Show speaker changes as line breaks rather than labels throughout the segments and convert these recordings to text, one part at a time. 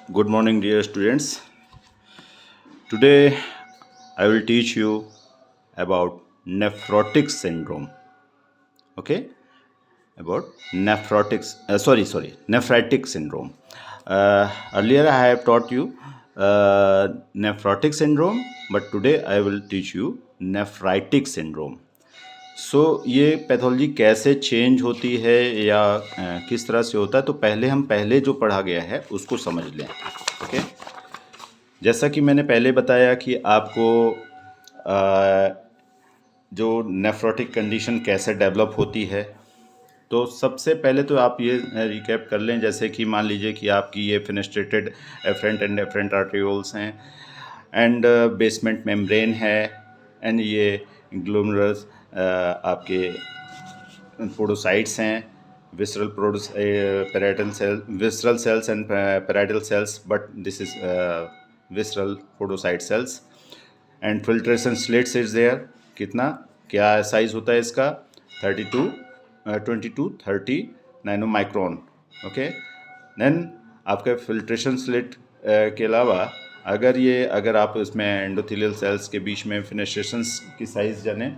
Good morning, dear students. Today I will teach you about nephrotic syndrome. Okay, about nephrotic syndrome. Earlier I have taught you nephrotic syndrome, but today I will teach you nephritic syndrome. ये pathology कैसे change होती है या किस तरह से होता है, तो हम पहले जो पढ़ा गया है उसको समझ लें. ओके, जैसा कि मैंने पहले बताया कि आपको जो नेफ्रोटिक कंडीशन कैसे डेवलप होती है, तो सबसे पहले तो आप ये रिकैप कर लें. जैसे कि मान लीजिए कि आपकी ये fenestrated afferent and efferent arterioles हैं एंड बेसमेंट मेम्ब्रेन है एंड ये ग्लोमेरुलस आपके पोडोसाइट्स हैं, visceral visceral cells and parietal cells, but this is visceral podocyte cells. And filtration slits is there. क्या साइज होता है इसका? 22-30 नैनोमाइक्रोन. ओके, देन आपका फिल्ट्रेशन स्लिट के अलावा अगर आप इसमें एंडोथेलियल सेल्स के बीच में फिनेस्ट्रेशंस की साइज़ जाने,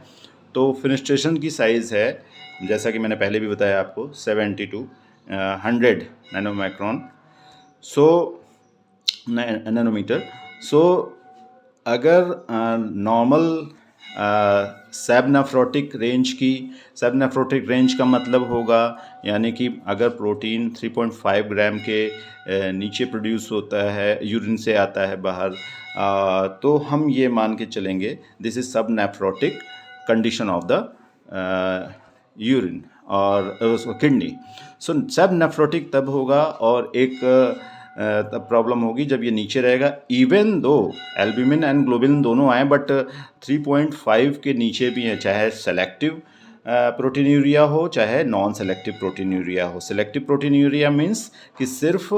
तो फिनेस्ट्रेशन की साइज़ है, जैसा कि मैंने पहले भी बताया आपको, 70 to 100 नैनोमाइक्रोन नैनोमीटर. अगर नॉर्मल सबनेफ्रोटिक रेंज का मतलब होगा, यानी कि अगर प्रोटीन 3.5 ग्राम के नीचे प्रोड्यूस होता है, यूरिन से आता है बाहर, तो हम ये मान के चलेंगे this is subnephrotic condition of the urine और किडनी. सबनेफ्रोटिक तब होगा और एक तब प्रॉब्लम होगी जब ये नीचे रहेगा, even though albumin and globin दोनों आए, बट 3.5 के नीचे भी हैं, चाहे सेलेक्टिव प्रोटीनूरिया हो चाहे नॉन सेलेक्टिव प्रोटीनूरिया हो. सेलेक्टिव प्रोटीनूरिया मीन्स कि सिर्फ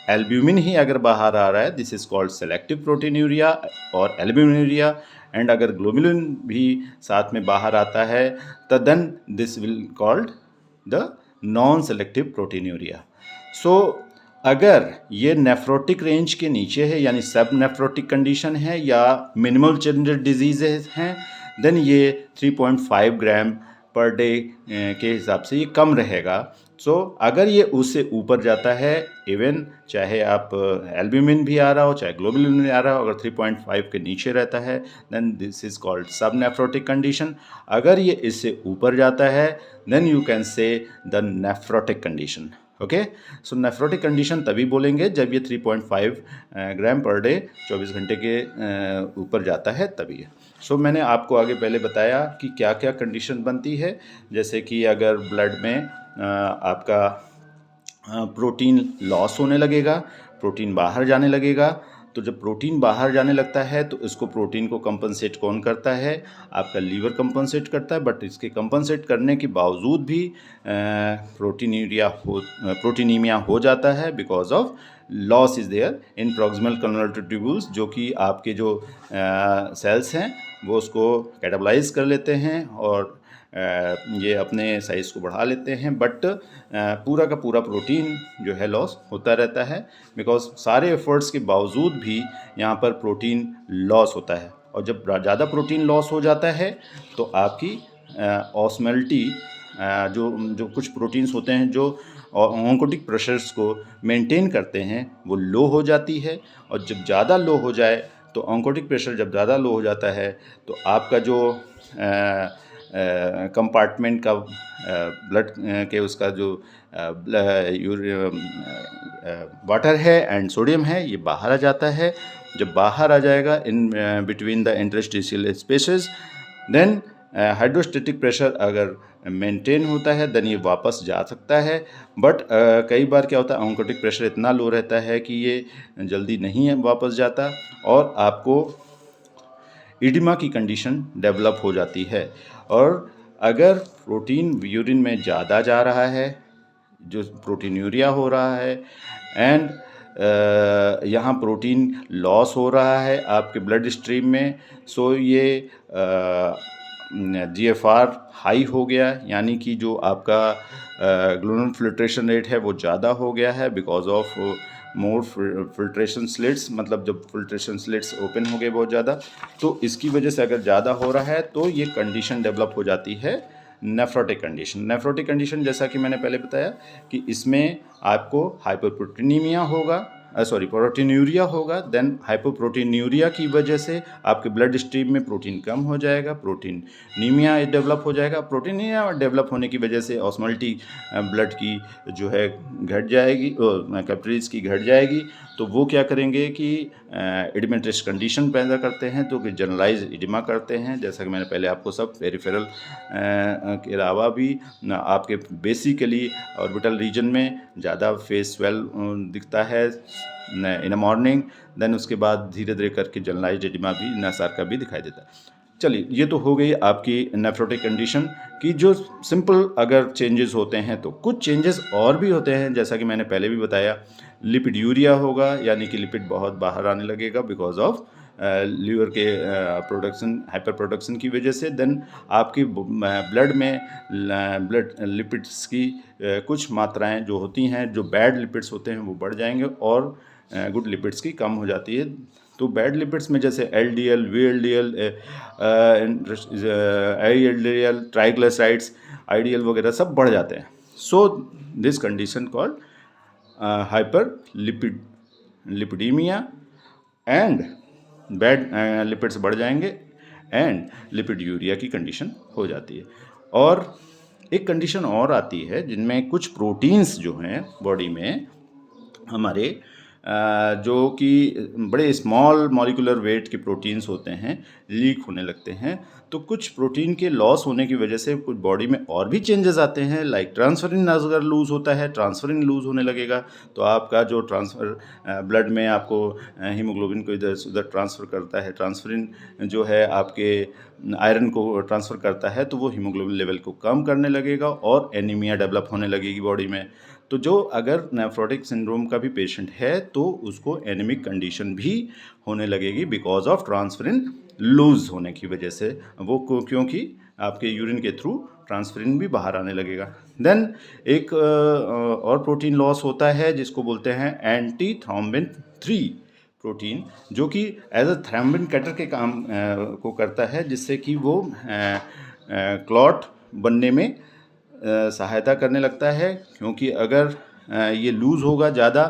एल्ब्यूमिन ही अगर बाहर आ रहा है, this is called selective proteinuria और एल्ब्यूमिनूरिया. एंड अगर ग्लोबुलिन भी साथ में बाहर आता है, तो then this will called the non selective proteinuria. अगर ये नेफ्रोटिक रेंज के नीचे है, यानी सब नेफ्रोटिक कंडीशन है या मिनिमल जेंडर डिजीज़ हैं, देन ये 3.5 ग्राम पर डे के हिसाब से ये कम रहेगा. अगर ये उससे ऊपर जाता है, इवन चाहे आप एल्ब्यूमिन भी आ रहा हो चाहे ग्लोबुलिन भी आ रहा हो, अगर 3.5 के नीचे रहता है, then this is called sub nephrotic condition. अगर ये इससे ऊपर जाता है, then you can say the nephrotic condition. Okay, nephrotic condition तभी बोलेंगे जब ये 3.5 ग्राम पर डे 24 घंटे के ऊपर जाता है, तभी. मैंने आपको आगे पहले बताया कि क्या क्या कंडीशन बनती है. जैसे कि अगर ब्लड में आपका प्रोटीन लॉस होने लगेगा, प्रोटीन बाहर जाने लगेगा, तो जब प्रोटीन बाहर जाने लगता है तो इसको प्रोटीन को कंपनसेट कौन करता है? आपका लीवर कंपनसेट करता है. बट इसके कंपनसेट करने के बावजूद भी प्रोटीनीमिया हो जाता है because of loss is there in proximal converter tubules, जो कि आपके जो सेल्स हैं वो उसको कैटाबलाइज कर लेते हैं और ये अपने साइज़ को बढ़ा लेते हैं. बट पूरा का पूरा प्रोटीन जो है लॉस होता रहता है, बिकॉज सारे एफर्ट्स के बावजूद भी यहाँ पर प्रोटीन लॉस होता है. और जब ज़्यादा प्रोटीन लॉस हो जाता है तो आपकी ऑस्मोलिटी, जो कुछ प्रोटीन्स होते हैं जो ऑन्कोटिक प्रेशर्स को मेंटेन करते हैं, वो लो हो जाती है. और जब ज़्यादा लो हो जाए, तो ऑन्कोटिक प्रेशर जब ज़्यादा लो हो जाता है, तो आपका जो कंपार्टमेंट का ब्लड के उसका जो वाटर है एंड सोडियम है, ये बाहर आ जाता है. जब बाहर आ जाएगा in between the interstitial spaces, then hydrostatic pressure अगर मेंटेन होता है, देन ये वापस जा सकता है. बट कई बार क्या होता है, ऑन्कोटिक प्रेशर इतना लो रहता है कि ये जल्दी नहीं है वापस जाता और आपको इडिमा की कंडीशन डेवलप हो जाती है. और अगर प्रोटीन यूरिन में ज़्यादा जा रहा है, जो प्रोटीनूरिया हो रहा है, एंड यहाँ प्रोटीन लॉस हो रहा है आपके ब्लड स्ट्रीम में, ये GFR हाई हो गया, यानी कि जो आपका ग्लोमेरुलर फिल्ट्रेशन रेट है वो ज़्यादा हो गया है because of more filtration slits, मतलब जब फिल्ट्रेशन स्लिट्स ओपन हो गए बहुत ज़्यादा, तो इसकी वजह से अगर ज़्यादा हो रहा है तो ये कंडीशन डेवलप हो जाती है नेफ्रोटिक कंडीशन। नेफ्रोटिक कंडीशन जैसा कि मैंने पहले बताया कि इसमें आपको हाइपोप्रोटीनीमिया होगा, प्रोटीन्यूरिया होगा। देन हाइपोप्रोटीन्यूरिया की वजह से आपके ब्लड स्ट्रीम में प्रोटीन कम हो जाएगा, प्रोटीनीमिया डेवलप हो जाएगा। प्रोटीनीमिया डेवलप होने की वजह से ऑस्मोलिटी ब्लड की जो है घट जाएगी, कैपिलरीज की घट जाएगी। तो वो क्या करेंगे कि एडिमेंट्रस कंडीशन पैदा करते हैं, तो कि जनरलाइज एडिमा करते हैं। जैसा कि मैंने पहले आपको सब पेरिफेरल के अलावा भी आपके बेसिकली ऑर्बिटल रीजन में ज़्यादा फेस स्वेल दिखता है इन मॉर्निंग। देन उसके बाद धीरे धीरे करके जनरलाइज एडिमा भी नसार का भी दिखाई देता है। चलिए, ये तो हो गई आपकी नेफ्रोटिक कंडीशन की जो सिंपल अगर चेंजेस होते हैं। तो कुछ चेंजेस और भी होते हैं, जैसा कि मैंने पहले भी बताया। लिपिड्यूरिया होगा, यानी कि लिपिड बहुत बाहर आने लगेगा बिकॉज ऑफ लीवर के प्रोडक्शन, हाइपर प्रोडक्शन की वजह से। देन आपकी ब्लड में ब्लड लिपिड्स की कुछ मात्राएं जो होती हैं, जो बैड लिपिड्स होते हैं वो बढ़ जाएंगे और गुड लिपिड्स की कम हो जाती है। तो बैड लिपिड्स में जैसे LDL, VLDL, ILDL, triglycerides, IDL वगैरह सब बढ़ जाते हैं। So this condition called hyper lipidaemia and bad lipids बढ़ जाएंगे एंड लिपिड्यूरिया की कंडीशन हो जाती है। और एक कंडीशन और आती है जिनमें कुछ प्रोटीन्स जो हैं बॉडी में हमारे जो कि बड़े स्मॉल मॉलिकुलर वेट के प्रोटीन्स होते हैं, लीक होने लगते हैं। तो कुछ प्रोटीन के लॉस होने की वजह से कुछ बॉडी में और भी चेंजेस आते हैं। लाइक ट्रांसफरिन अगर लूज़ होता है, ट्रांसफरिन लूज़ होने लगेगा तो आपका जो ट्रांसफ़र ब्लड में आपको हीमोग्लोबिन को इधर से उधर ट्रांसफ़र करता है। ट्रांसफरिन जो है आपके आयरन को ट्रांसफ़र करता है, तो वो हीमोग्लोबिन लेवल को कम करने लगेगा और एनीमिया डेवलप होने लगेगी बॉडी में। तो जो अगर नेफ्रोटिक सिंड्रोम का भी पेशेंट है तो उसको एनीमिक कंडीशन भी होने लगेगी बिकॉज ऑफ ट्रांसफरिन लूज होने की वजह से। वो क्योंकि आपके यूरिन के थ्रू ट्रांसफरिन भी बाहर आने लगेगा। देन एक और प्रोटीन लॉस होता है जिसको बोलते हैं एंटी थ्रोम्बिन 3 प्रोटीन, जो कि एज अ थ्रोम्बिन कटर के काम को करता है, जिससे कि वो क्लॉट बनने में सहायता करने लगता है। क्योंकि अगर ये लूज़ होगा ज़्यादा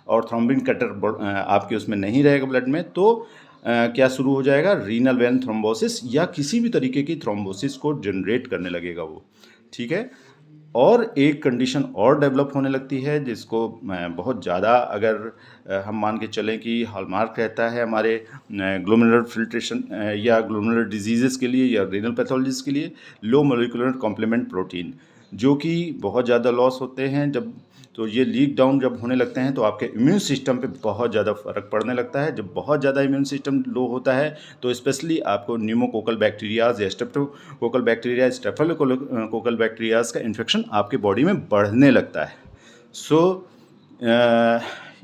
और थ्रोम्बिन कटर आपके उसमें नहीं रहेगा ब्लड में, तो क्या शुरू हो जाएगा, रीनल वेन थ्रोम्बोसिस या किसी भी तरीके की थ्रोम्बोसिस को जनरेट करने लगेगा वो। ठीक है। और एक कंडीशन और डेवलप होने लगती है जिसको बहुत ज़्यादा अगर हम मान के चलें कि हॉलमार्क रहता है हमारे ग्लोमेरुलर फिल्ट्रेशन या ग्लोमेरुलर डिजीज़ के लिए या रीनल पैथोलॉजीज के लिए, लो मोलिकुलर कॉम्प्लीमेंट प्रोटीन, जो कि बहुत ज़्यादा लॉस होते हैं जब। तो ये लीक डाउन जब होने लगते हैं तो आपके इम्यून सिस्टम पे बहुत ज़्यादा फ़र्क पड़ने लगता है। जब बहुत ज़्यादा इम्यून सिस्टम लो होता है तो स्पेशली आपको न्यूमोकोकल बैक्टीरियाज या स्ट्रेप्टोकोकल बैक्टीरिया, स्टेफिलोकोकल बैक्टीरियाज का इन्फेक्शन आपके बॉडी में बढ़ने लगता है। सो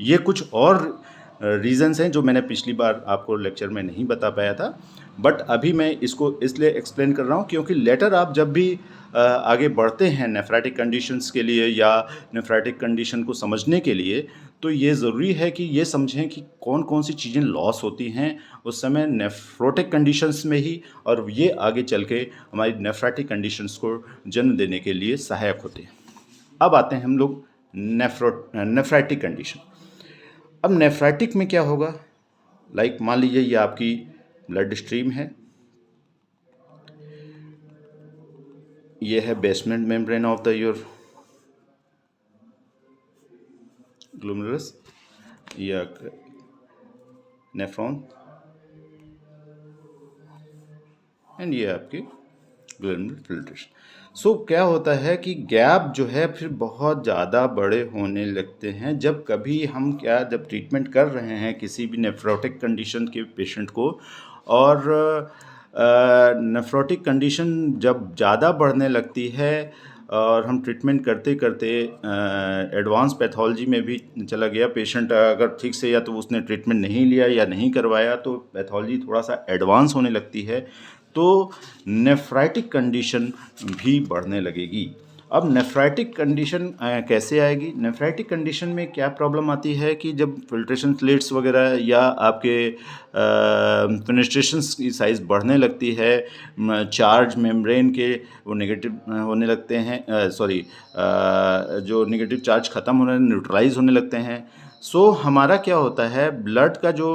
ये कुछ और रीज़न्स हैं जो मैंने पिछली बार आपको लेक्चर में नहीं बता पाया था, बट अभी मैं इसको इसलिए एक्सप्लेन कर रहा हूँ क्योंकि लेटर आप जब भी आगे बढ़ते हैं नेफ्राइटिक कंडीशंस के लिए या नेफ्राइटिक कंडीशन को समझने के लिए, तो ये ज़रूरी है कि ये समझें कि कौन कौन सी चीज़ें लॉस होती हैं उस समय नेफ्रोटिक कंडीशंस में ही, और ये आगे चल के हमारी नेफ्राइटिक कंडीशंस को जन्म देने के लिए सहायक होते हैं। अब आते हैं हम लोग नेफ्राइटिक कंडीशन। अब नेफ्राइटिक में क्या होगा, लाइक मान लीजिए ये आपकी ब्लड स्ट्रीम है, ये है basement membrane of the your glomerulus या नेफ्रॉन, एंड ये आपकी ग्लोमेरुलर फिल्ट्रेशन। सो क्या होता है कि गैप जो है फिर बहुत ज़्यादा बड़े होने लगते हैं जब कभी हम जब ट्रीटमेंट कर रहे हैं किसी भी नेफ्रोटिक कंडीशन के पेशेंट को, और नेफ्रोटिक कंडीशन जब ज़्यादा बढ़ने लगती है और हम ट्रीटमेंट करते करते एडवांस पैथोलॉजी में भी चला गया पेशेंट, अगर ठीक से या तो उसने ट्रीटमेंट नहीं लिया या नहीं करवाया तो पैथोलॉजी थोड़ा सा एडवांस होने लगती है, तो नेफ्राइटिक कंडीशन भी बढ़ने लगेगी। अब नेफ्राइटिक कंडीशन कैसे आएगी? नेफ्राइटिक कंडीशन में क्या प्रॉब्लम आती है कि जब फिल्ट्रेशन स्लिट्स वगैरह या आपके फेनेस्ट्रेशंस की साइज़ बढ़ने लगती है, चार्ज मेम्ब्रेन के वो नेगेटिव होने लगते हैं, जो नेगेटिव चार्ज ख़त्म होने न्यूट्रलाइज होने लगते हैं। सो हमारा क्या होता है, ब्लड का जो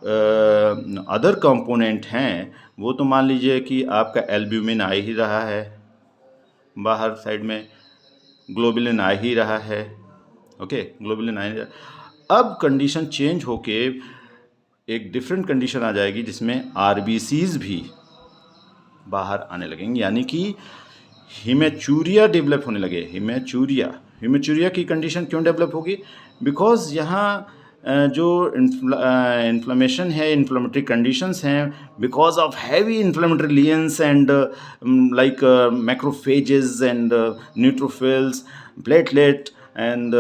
अदर कंपोनेंट हैं, वो तो मान लीजिए कि आपका एल्ब्यूमिन आ ही रहा है, बाहर साइड में ग्लोबुलिन आ ही रहा है, ओके, ग्लोबुलिन आ ही रहा। अब कंडीशन चेंज होके एक डिफरेंट कंडीशन आ जाएगी जिसमें आरबीसीज भी बाहर आने लगेंगे, यानी कि हिमेचूरिया डेवलप होने लगे। हिमेचूरिया की कंडीशन क्यों डेवलप होगी? बिकॉज यहाँ जो इन्फ्लेमेशन है, इन्फ्लेमेटरी कंडीशंस हैं, because of heavy inflammatory lesions and like macrophages and neutrophils, platelet and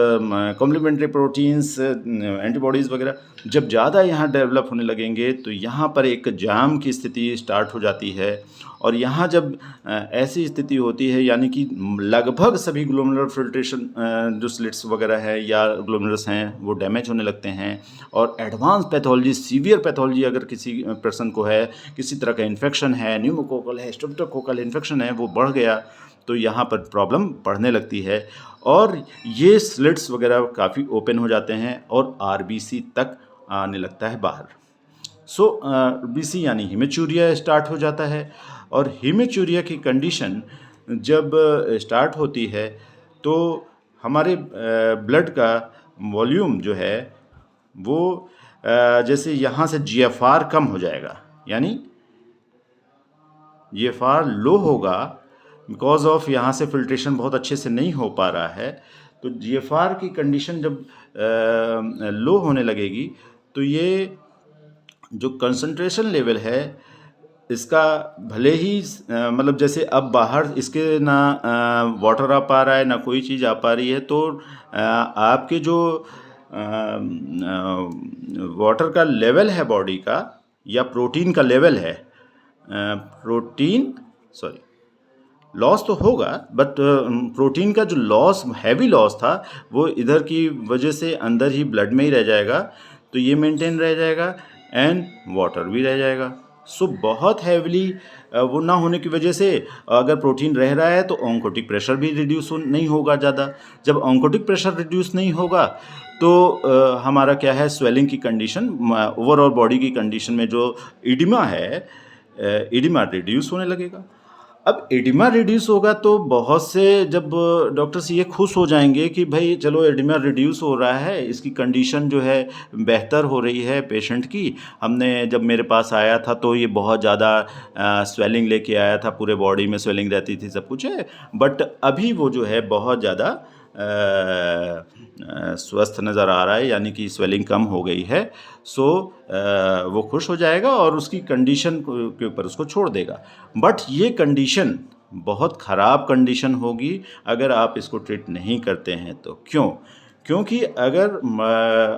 complementary proteins, antibodies वगैरह जब ज़्यादा यहाँ डेवलप होने लगेंगे तो यहाँ पर एक जाम की स्थिति स्टार्ट हो जाती है। और यहाँ जब ऐसी स्थिति होती है, यानी कि लगभग सभी ग्लोमेरुलर फिल्ट्रेशन जो स्लिट्स वगैरह है या ग्लोमेरुलस हैं वो डैमेज होने लगते हैं, और एडवांस पैथोलॉजी, सीवियर पैथोलॉजी अगर किसी पर्सन को है, किसी तरह का इन्फेक्शन है, न्यूमोकोकल है, स्ट्रेप्टोकोकल इन्फेक्शन है, वो बढ़ गया तो यहाँ पर प्रॉब्लम बढ़ने लगती है और ये स्लिट्स वगैरह काफ़ी ओपन हो जाते हैं और आरबीसी तक आने लगता है बाहर। सो आरबीसी यानी हिमेचूरिया स्टार्ट हो जाता है, और हिमेचूरिया की कंडीशन जब स्टार्ट होती है तो हमारे ब्लड का वॉल्यूम जो है वो जैसे यहाँ से जीएफआर कम हो जाएगा, यानी जीएफआर लो होगा बिकॉज ऑफ यहाँ से फिल्ट्रेशन बहुत अच्छे से नहीं हो पा रहा है। तो जीएफआर की कंडीशन जब लो होने लगेगी तो ये जो कंसंट्रेशन लेवल है इसका भले ही मतलब जैसे अब बाहर इसके ना वाटर आ पा रहा है ना कोई चीज़ आ पा रही है, तो आपके जो वाटर का लेवल है बॉडी का या प्रोटीन का लेवल है, लॉस तो होगा बट प्रोटीन का जो लॉस, हैवी लॉस था, वो इधर की वजह से अंदर ही ब्लड में ही रह जाएगा, तो ये मेंटेन रह जाएगा एंड वाटर भी रह जाएगा। सो बहुत हैवली वो ना होने की वजह से अगर प्रोटीन रह रहा है तो ऑन्कोटिक प्रेशर भी रिड्यूस नहीं होगा ज़्यादा। जब ऑन्कोटिक प्रेशर रिड्यूस नहीं होगा तो हमारा क्या है, स्वेलिंग की कंडीशन, ओवरऑल बॉडी की कंडीशन में जो एडिमा है, एडिमा रिड्यूस होने लगेगा। अब एडिमा रिड्यूस होगा तो बहुत से जब डॉक्टर्स ये खुश हो जाएंगे कि भाई चलो एडिमा रिड्यूस हो रहा है, इसकी कंडीशन जो है बेहतर हो रही है पेशेंट की। हमने जब मेरे पास आया था तो ये बहुत ज़्यादा स्वेलिंग लेके आया था, पूरे बॉडी में स्वेलिंग रहती थी, सब कुछ है, बट अभी वो जो है बहुत ज़्यादा स्वस्थ नज़र आ रहा है, यानी कि स्वेलिंग कम हो गई है। सो वो खुश हो जाएगा और उसकी कंडीशन के ऊपर उसको छोड़ देगा। बट ये कंडीशन बहुत ख़राब कंडीशन होगी अगर आप इसको ट्रीट नहीं करते हैं तो। क्योंकि अगर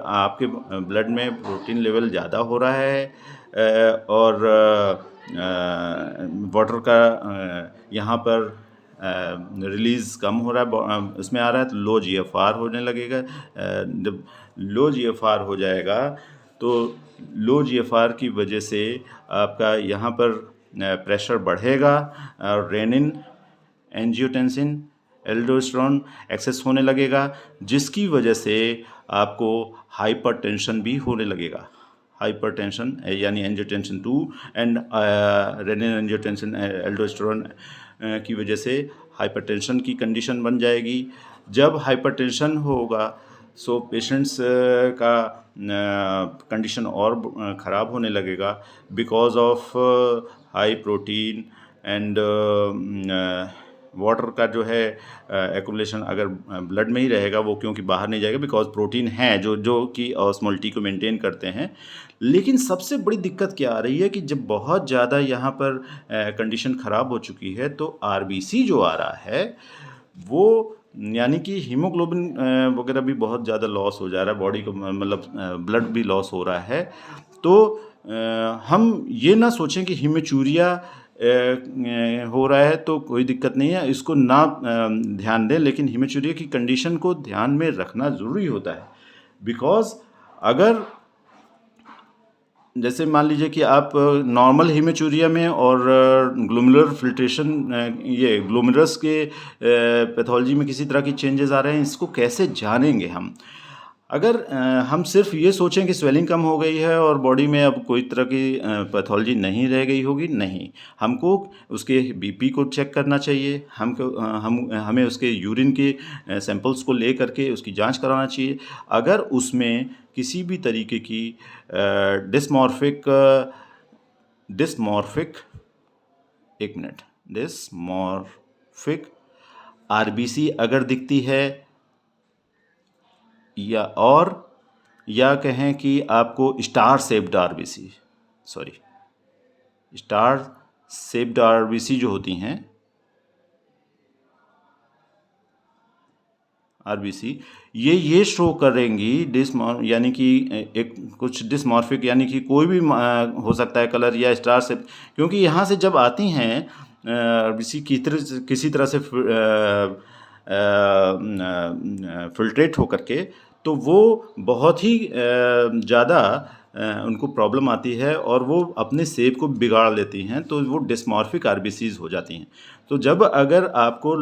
आपके ब्लड में प्रोटीन लेवल ज़्यादा हो रहा है और वाटर का यहाँ पर रिलीज़ कम हो रहा है, इसमें आ रहा है, तो लो जीएफआर होने लगेगा। जब लो जीएफआर हो जाएगा तो लो जीएफआर की वजह से आपका यहाँ पर प्रेशर बढ़ेगा और रेनिन, एंजियोटेंसिन, एल्डोस्टेरोन एक्सेस होने लगेगा, जिसकी वजह से आपको हाइपरटेंशन भी होने लगेगा। हाइपरटेंशन यानी angiotensin 2 and renin, angiotensin, aldosterone की वजह से हाइपरटेंशन की कंडीशन बन जाएगी। जब हाइपरटेंशन होगा सो पेशेंट्स का कंडीशन और ख़राब होने लगेगा because of high protein and water का जो है एक्युमुलेशन अगर ब्लड में ही रहेगा, वो क्योंकि बाहर नहीं जाएगा बिकॉज प्रोटीन है जो कि ऑस्मोलिटी को मेंटेन करते हैं। लेकिन सबसे बड़ी दिक्कत क्या आ रही है कि जब बहुत ज़्यादा यहाँ पर कंडीशन ख़राब हो चुकी है तो आरबीसी जो आ रहा है वो, यानी कि हीमोग्लोबिन वगैरह भी बहुत ज़्यादा लॉस हो जा रहा है बॉडी को, मतलब ब्लड भी लॉस हो रहा है। तो हम ये ना सोचें कि हिमेचूरिया हो रहा है तो कोई दिक्कत नहीं है, इसको ना ध्यान दें, लेकिन हीमेचुरिया की कंडीशन को ध्यान में रखना ज़रूरी होता है। बिकॉज़ अगर जैसे मान लीजिए कि आप नॉर्मल हीमेचुरिया में और ग्लोमेरुलर फिल्ट्रेशन ये ग्लोमेरुलस के पैथोलॉजी में किसी तरह की चेंजेस आ रहे हैं, इसको कैसे जानेंगे हम? अगर हम सिर्फ ये सोचें कि स्वेलिंग कम हो गई है और बॉडी में अब कोई तरह की पैथोलॉजी नहीं रह गई होगी, नहीं। हमको उसके बीपी को चेक करना चाहिए, हमें उसके यूरिन के सैंपल्स को ले करके उसकी जांच कराना चाहिए। अगर उसमें किसी भी तरीके की डिस्मॉर्फिक आरबीसी अगर दिखती है, या कहें कि आपको स्टार शेप्ड आरबीसी जो होती हैं, आरबीसी ये शो करेंगी यानी कि एक कुछ डिसमॉर्फिक, यानी कि कोई भी हो सकता है कलर या स्टार शेप, क्योंकि यहाँ से जब आती हैं आरबीसी किसी तरह से फिल्ट्रेट होकर के, तो वो बहुत ही ज़्यादा उनको प्रॉब्लम आती है और वो अपने शेप को बिगाड़ लेती हैं, तो वो डिस्मॉर्फिक आरबीसीज हो जाती हैं। तो जब अगर आपको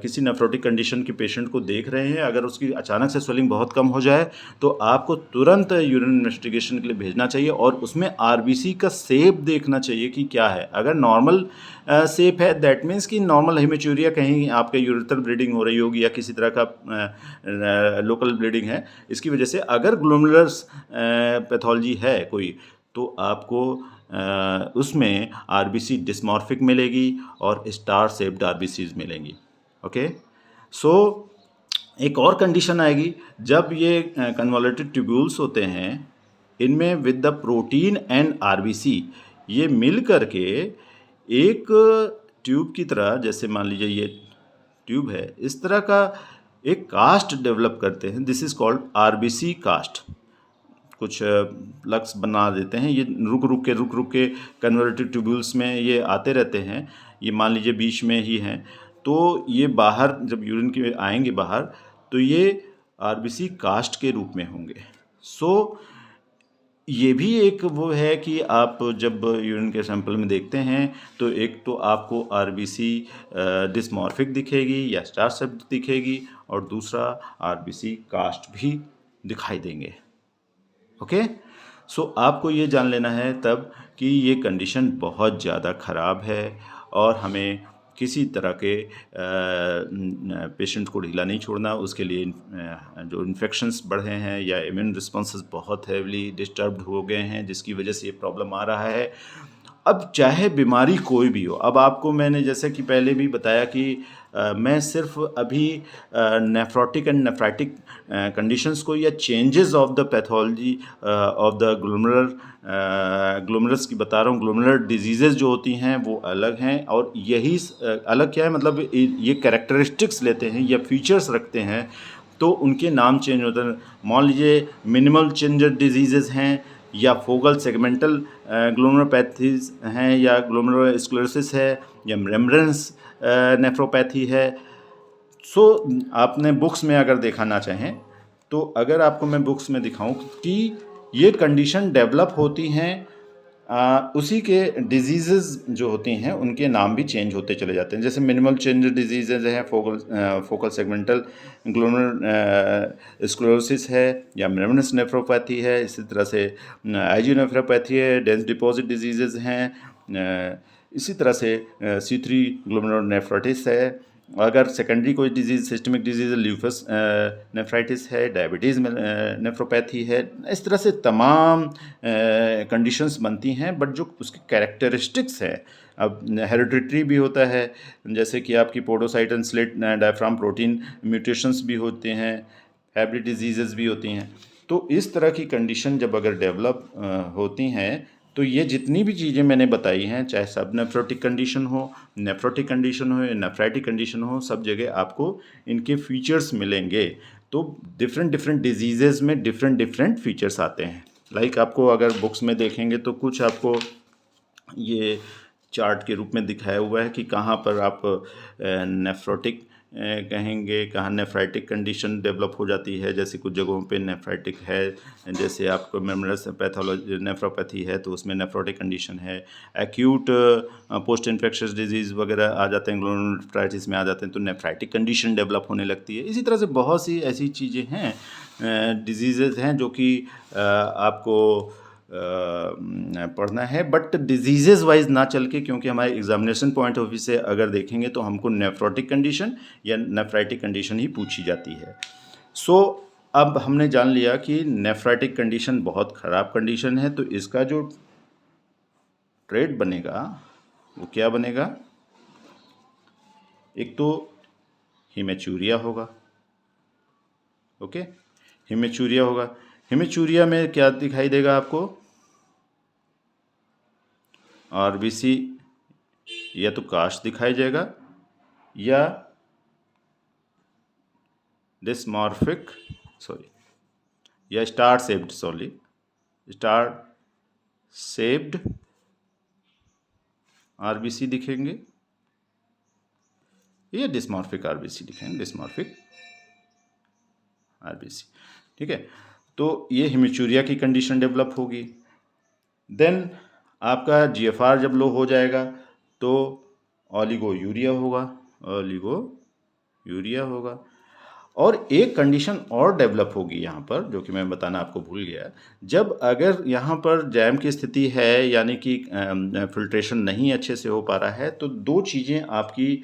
किसी नेफ्रोटिक कंडीशन के पेशेंट को देख रहे हैं, अगर उसकी अचानक से स्वेलिंग बहुत कम हो जाए, तो आपको तुरंत यूरिन इन्वेस्टिगेशन के लिए भेजना चाहिए और उसमें आरबीसी का शेप देखना चाहिए कि क्या है। अगर नॉर्मल शेप है, दैट मीन्स कि नॉर्मल हेमेचुरिया, कहीं आपके यूरेथ्रल ब्लीडिंग हो रही होगी या किसी तरह का लोकल ब्लीडिंग है, इसकी वजह से अगर ग्लोमेरुलर पैथोलॉजी है कोई, तो आपको उसमें आरबीसी डिस्मॉर्फिक मिलेगी और स्टार शेप्ड आरबीसीज मिलेंगी। ओके, सो एक और कंडीशन आएगी जब ये कन्वॉल्यूटेड ट्यूब्यूल्स होते हैं, इनमें with the protein and RBC ये मिल करके एक ट्यूब की तरह, जैसे मान लीजिए ये ट्यूब है, इस तरह का एक कास्ट डेवलप करते हैं। This is called RBC cast. कुछ प्लग्स बना देते हैं, ये रुक रुक के कन्वर्टेड ट्यूब्यूल्स में ये आते रहते हैं। ये मान लीजिए बीच में ही हैं, तो ये बाहर जब यूरिन के आएंगे बाहर, तो ये आरबीसी कास्ट के रूप में होंगे। सो ये भी एक वो है कि आप जब यूरिन के सैंपल में देखते हैं, तो एक तो आपको आरबीसी डिस्मॉर्फिक दिखेगी या स्टार शेप्ड दिखेगी, और दूसरा आरबीसी कास्ट भी दिखाई देंगे। ओके, सो आपको ये जान लेना है तब कि ये कंडीशन बहुत ज़्यादा ख़राब है और हमें किसी तरह के पेशेंट को ढीला नहीं छोड़ना। उसके लिए जो इन्फेक्शंस बढ़े हैं या इम्यून रिस्पॉन्सेस बहुत हैवली डिस्टर्ब्ड हो गए हैं, जिसकी वजह से ये प्रॉब्लम आ रहा है। अब चाहे बीमारी कोई भी हो, अब आपको मैंने जैसे कि पहले भी बताया कि मैं सिर्फ अभी नेफ्रोटिक एंड नेफ्राइटिक कंडीशंस को या changes of the pathology of the glomerulus की बता रहा हूँ। ग्लोमेरुलर डिजीज़ेज़ जो होती हैं वो अलग हैं, और यही अलग क्या है, मतलब ये कैरेक्टरिस्टिक्स लेते हैं या फीचर्स रखते हैं, तो उनके नाम चेंज होते हैं। मान लीजिए मिनिमल चेंजर डिजीज़ेज़ हैं, या फोकल सेगमेंटल ग्लोमेरुलोपैथीज हैं, या ग्लोमेरुलर स्क्लेरोसिस है, या रेमब्रेंस नेफ्रोपैथी है। सो आपने बुक्स में अगर दिखाना चाहें, तो अगर आपको मैं बुक्स में दिखाऊं कि ये कंडीशन डेवलप होती हैं, उसी के डिजीज़ेज़ जो होती हैं उनके नाम भी चेंज होते चले जाते हैं। जैसे मिनिमल चेंज डिजीज़ेज़ हैं, फोकल सेगमेंटल ग्लोमेरुलर स्क्लेरोसिस है, या मेम्ब्रेनस नेफ्रोपैथी है, इसी तरह से आईजी नेफ्रोपैथी है, डेंस डिपॉजिट डिजीज़ेज़ हैं, इसी तरह से C3 ग्लोमेरुलर नेफ्राइटिस है। अगर सेकेंडरी कोई disease, systemic disease, lupus nephritis है, डायबिटीज़ में नेफ्रोपैथी है, इस तरह से तमाम कंडीशंस बनती हैं। बट जो उसकी कैरेक्टरिस्टिक्स है, अब हेरिडिटरी भी होता है, जैसे कि आपकी पोडोसाइटन स्लिट डायफ्राम प्रोटीन म्यूटेशंस भी होते हैं, हाइब्रिड डिजीज़ेज़ भी होती हैं। तो इस तरह की कंडीशन जब अगर डेवलप होती हैं, तो ये जितनी भी चीज़ें मैंने बताई हैं, चाहे सब नेफ्रोटिक कंडीशन हो, नेफ्रोटिक कंडीशन हो या नेफ्राइटिक कंडीशन हो, सब जगह आपको इनके फीचर्स मिलेंगे। तो डिफरेंट डिजीज़ेज़ में डिफरेंट फीचर्स आते हैं। लाइक आपको अगर बुक्स में देखेंगे तो कुछ आपको ये चार्ट के रूप में दिखाया हुआ है कि कहाँ पर आप नेफ्रोटिक कहेंगे, कहाँ नेफ्राइटिक कंडीशन डेवलप हो जाती है। जैसे कुछ जगहों पे नेफ्राइटिक है, जैसे आपको मेमोरस पैथोलॉजी नेफ्रोपैथी है तो उसमें नेफ्रोटिक कंडीशन है। एक्यूट पोस्ट इन्फेक्शस डिजीज़ वगैरह आ जाते हैं, ग्लोमेरुलोनेफ्राइटिस में आ जाते हैं तो नेफ्राइटिक कंडीशन डेवलप होने लगती है। इसी तरह से बहुत सी ऐसी चीज़ें हैं, डिजीज़ेज़ हैं जो कि आपको पढ़ना है, बट डिजीज़ेज़ वाइज ना चल के, क्योंकि हमारे एग्जामिनेशन पॉइंट ऑफ व्यू से अगर देखेंगे तो हमको नेफ्रोटिक कंडीशन या नेफ्राइटिक कंडीशन ही पूछी जाती है। सो अब हमने जान लिया कि नेफ्राइटिक कंडीशन बहुत ख़राब कंडीशन है, तो इसका जो ट्रेट बनेगा वो क्या बनेगा? एक तो हिमेचूरिया होगा, ओके, हिमेचूरिया होगा। हिमेचूरिया में क्या दिखाई देगा आपको? आरबीसी या तो कास्ट दिखाई जाएगा या डिस्मॉर्फिक या स्टार शेप्ड आरबीसी दिखेंगे या डिस्मॉर्फिक आरबीसी दिखेंगे, डिस्मॉर्फिक आरबीसी। ठीक है, तो ये हिमेचूरिया की कंडीशन डेवलप होगी। देन आपका जीएफआर जब लो हो जाएगा तो ओलिगोयूरिया होगा। और एक कंडीशन और डेवलप होगी यहाँ पर, जो कि मैं बताना आपको भूल गया। जब अगर यहाँ पर जैम की स्थिति है, यानी कि फिल्ट्रेशन नहीं अच्छे से हो पा रहा है, तो दो चीज़ें आपकी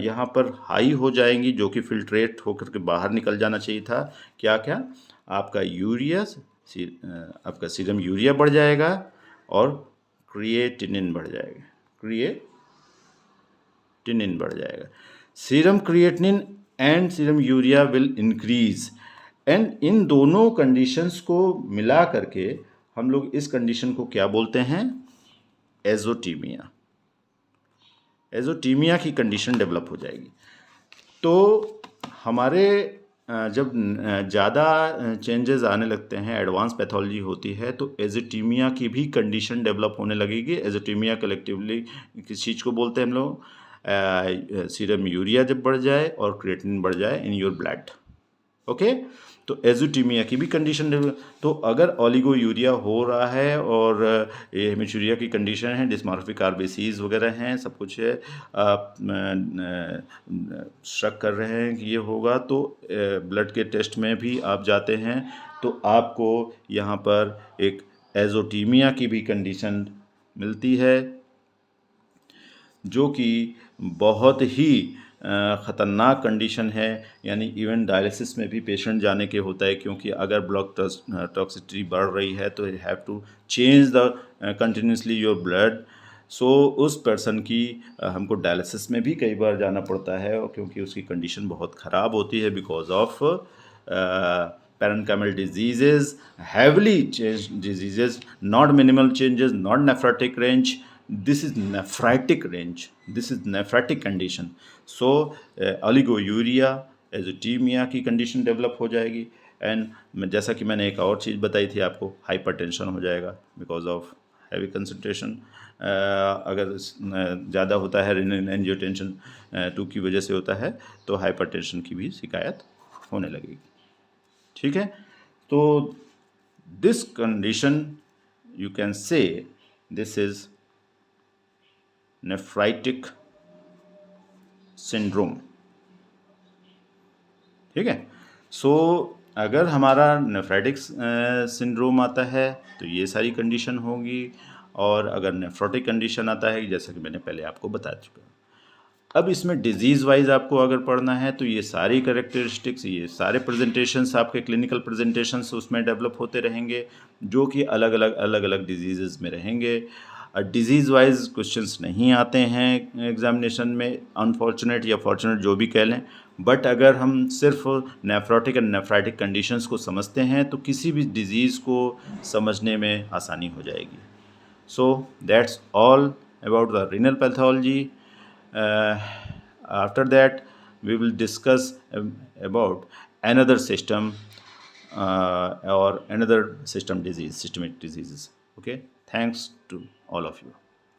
यहाँ पर हाई हो जाएंगी, जो कि फिल्ट्रेट होकर के बाहर निकल जाना चाहिए था। क्या क्या? आपका आपका सीरम यूरिया बढ़ जाएगा और क्रिएटिनिन बढ़ जाएगा। Serum creatinine and serum urea will increase, and in दोनों कंडीशंस को मिला करके हम लोग इस कंडीशन को क्या बोलते हैं? एजोटीमिया की कंडीशन डेवलप हो जाएगी। तो हमारे जब ज़्यादा चेंजेस आने लगते हैं, एडवांस पैथोलॉजी होती है, तो एजोटीमिया की भी कंडीशन डेवलप होने लगेगी। एजोटीमिया कलेक्टिवली किस चीज़ को बोलते हैं हम लोग? सीरम यूरिया जब बढ़ जाए और क्रिएटिनिन बढ़ जाए इन योर ब्लड, ओके। तो एजोटीमिया की भी कंडीशन डेवलप। तो अगर ओलिगोयूरिया हो रहा है और ये हेमिचूरिया की कंडीशन है, डिस्मॉर्फिक आरबीसीज वगैरह हैं, सब कुछ है, आप शक कर रहे हैं कि ये होगा, तो ब्लड के टेस्ट में भी आप जाते हैं तो आपको यहाँ पर एक एजोटीमिया की भी कंडीशन मिलती है, जो कि बहुत ही ख़तरनाक कंडीशन है। यानी इवन डायलिसिस में भी पेशेंट जाने के होता है, क्योंकि अगर ब्लड टॉक्सिसिटी बढ़ रही है तो you have to change the continuously your blood. So उस पर्सन की हमको डायलिसिस में भी कई बार जाना पड़ता है, और क्योंकि उसकी कंडीशन बहुत ख़राब होती है because of parenchymal diseases, heavily changed diseases, not minimal changes, not nephrotic range. This is nephritic range. This is nephritic condition. So oligouria, azotaemia की कंडीशन डेवलप हो जाएगी। एंड जैसा कि मैंने एक और चीज़ बताई थी आपको, हाइपरटेंशन हो जाएगा बिकॉज ऑफ हैवी कंसंट्रेशन। अगर ज़्यादा होता है रेनिन एंजियोटेंशन 2 की वजह से होता है, तो हाइपरटेंशन की भी शिकायत होने लगेगी। ठीक है, तो दिस कंडीशन यू कैन से दिस इज नेफ्राइटिक सिंड्रोम। ठीक है, सो अगर हमारा नेफ्राइटिक सिंड्रोम आता है तो ये सारी कंडीशन होगी, और अगर नेफ्रोटिक कंडीशन आता है, जैसा कि मैंने पहले आपको बता चुका हूँ। अब इसमें डिजीज़ वाइज आपको अगर पढ़ना है तो ये सारी कैरेक्टरिस्टिक्स, ये सारे प्रेजेंटेशंस, आपके क्लिनिकल प्रेजेंटेशंस उसमें डेवलप होते रहेंगे, जो कि अलग अलग डिजीज़ में रहेंगे। डिजीज़ वाइज क्वेश्चंस नहीं आते हैं एग्जामिनेशन में, अनफॉर्चुनेट या फॉर्चुनेट जो भी कह लें, बट अगर हम सिर्फ नेफ्रोटिक एंड नेफ्राइटिक कंडीशंस को समझते हैं तो किसी भी डिजीज़ को समझने में आसानी हो जाएगी। So that's all about the renal pathology. After that we will discuss about another system or another systemic diseases. Okay, thanks to all of you.